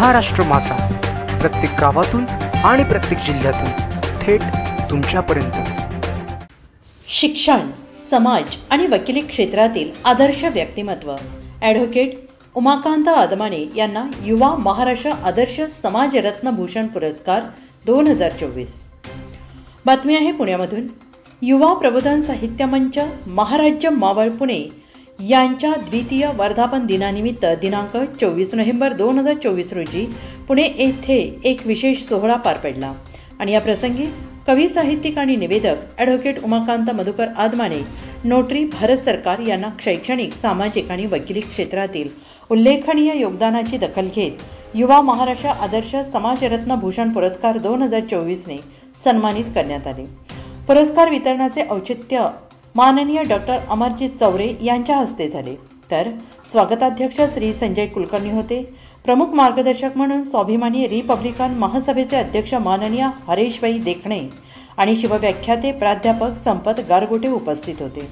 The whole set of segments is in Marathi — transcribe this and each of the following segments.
महाराष्ट्र माझा, प्रत्येक गावातून आणि प्रत्येक जिल्ह्यातून थेट तुमच्यापर्यंत। शिक्षण, समाज आणि वकिली क्षेत्रातील आदर्श व्यक्तिमत्व ॲडव्होकेट उमाकांत आदमाने यांना युवा महाराष्ट्र आदर्श समाजरत्न भूषण पुरस्कार 2024। बातमी आहे पुण्यामधून। युवा प्रबोधन साहित्य मंच महाराज्य मावळ पुणे यांच्या द्वितीय वर्धापन दिनानिमित्त दिनांक 24 नोव्हेंबर 2024 रोजी पुणे येथे एक विशेष सोहळा पार पडला आणि या प्रसंगी कवी, साहित्यिक आणि निवेदक ॲडव्होकेट उमाकांत मधुकर आदमाने नोटरी भारत सरकार यांना शैक्षणिक, सामाजिक आणि वकिली क्षेत्रातील उल्लेखनीय योगदानाची दखल घेत युवा महाराष्ट्र आदर्श समाजरत्न भूषण पुरस्कार 2024ने सन्मानित करण्यात आले। पुरस्कार वितरणाचे औचित्य माननीय डॉक्टर अमरजीत चौरे यांच्या हस्ते झाले, तर स्वागताध्यक्ष श्री संजय कुलकर्णी होते। प्रमुख मार्गदर्शक म्हणून स्वाभिमानी रिपब्लिकन महासभेचे अध्यक्ष माननीय हरेशभाई देखणे आणि शिवव्याख्याते प्राध्यापक संपत गारगोटे उपस्थित होते।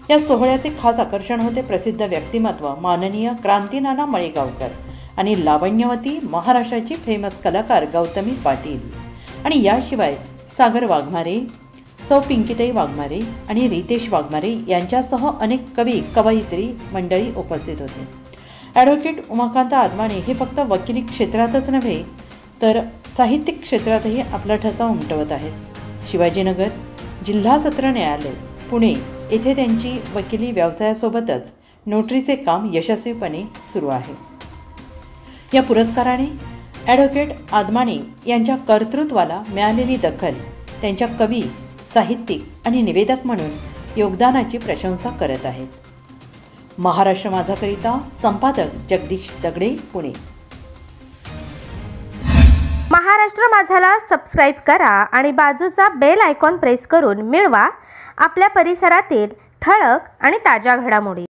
या सोहळ्याचे खास आकर्षण होते प्रसिद्ध व्यक्तिमत्व माननीय क्रांतीनाना मळेगावकर आणि लावण्यवती महाराष्ट्राची फेमस कलाकार गौतमी पाटील आणि याशिवाय सागर वाघमारे, सौ पिंकीताई वाघमारे आणि रितेश वाघमारे यांच्यासह अनेक कवी, कवयित्री मंडळी उपस्थित होते। ॲडव्होकेट उमाकांत आदमाने हे फक्त वकिली क्षेत्रातच नव्हे तर साहित्यिक क्षेत्रातही आपला ठसा उमटवत आहेत। शिवाजीनगर जिल्हा सत्र न्यायालय पुणे येथे त्यांची वकिली व्यवसायासोबतच नोटरीचे काम यशस्वीपणे सुरू आहे। या पुरस्काराने ॲडव्होकेट आदमाने यांच्या कर्तृत्वाला मिळालेली दखल त्यांच्या कवी, साहित्यिक आणि निवेदक म्हणून योगदानाची प्रशंसा करत आहेत। महाराष्ट्र माझाकरिता संपादक जगदीश दगडे, पुणे। महाराष्ट्र माझाला सबस्क्राईब करा आणि बाजूचा बेल आयकॉन प्रेस करून मिळवा आपल्या परिसरातील ठळक आणि ताज्या घडामोडी।